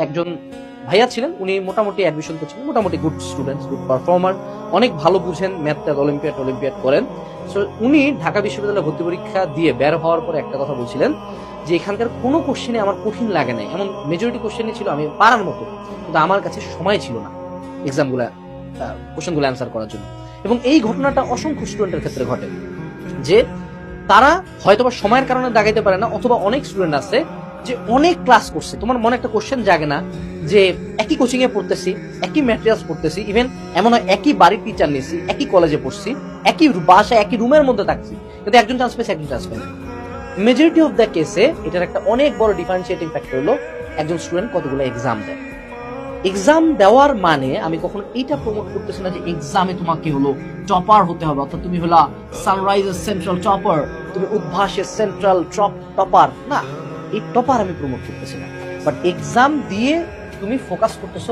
একজন ভাইয়া ছিলেন, উনি মোটামুটি অ্যাডমিশন করছিলেন, মোটামুটি গুড স্টুডেন্ট, গুড পারফর্মার, অনেক ভালো বুঝেন, ম্যাথ অলিম্পিয়াড করেন। সো উনি ঢাকা বিশ্ববিদ্যালয়ে ভর্তি পরীক্ষা দিয়ে বের হওয়ার পর একটা কথা বলছিলেন যে এখানকার কোনো কোশ্চেনে আমার কঠিন লাগে নাই, এমন মেজরিটি কোশ্চেনই ছিল আমি পারার মতো, কিন্তু আমার কাছে সময় ছিল না এক্সামগুলা কোশ্চেনগুলো অ্যান্সার করার জন্য। এবং এই ঘটনাটা অসংখ্য স্টুডেন্টের ক্ষেত্রে ঘটে যে তারা হয়তোবা সময়ের কারণে দাগাইতে পারে না, অথবা অনেক স্টুডেন্ট আছে যে অনেক ক্লাস করছে, তোমার মনে একটা কোশ্চেন জাগে না যে একই কোচিং এ পড়তেছি, একই ম্যাটেরিয়ালস পড়তেছি, ইভেন এমন হয় একই বাড়ির টিচার নিয়েছি, একই কলেজে পড়ছি, একই বাসায় একই রুমের মধ্যে থাকছি, কিন্তু একজন চান্স পেয়েছে একজন চান্স পায়নি। মেজরিটি অফ দ্য কেসে এটার একটা অনেক বড় ডিফারেন্সিয়েটিং ফ্যাক্টর হলো একজন স্টুডেন্ট কতগুলো এক্সাম দেয়। এক্সাম দেওয়ার মানে আমি কখনো এইটা প্রমোট করতেছি না যে এক্সামে তোমাকে হলো টপার হতে হবে, অর্থাৎ তুমি হলো সানরাইজের সেন্ট্রাল টপার, তুমি উদ্ভাসের সেন্ট্রাল টপার না, এই টপার আমি প্রমোট করতেছি না। বাট এক্সাম দিয়ে তুমি ফোকাস করতেছো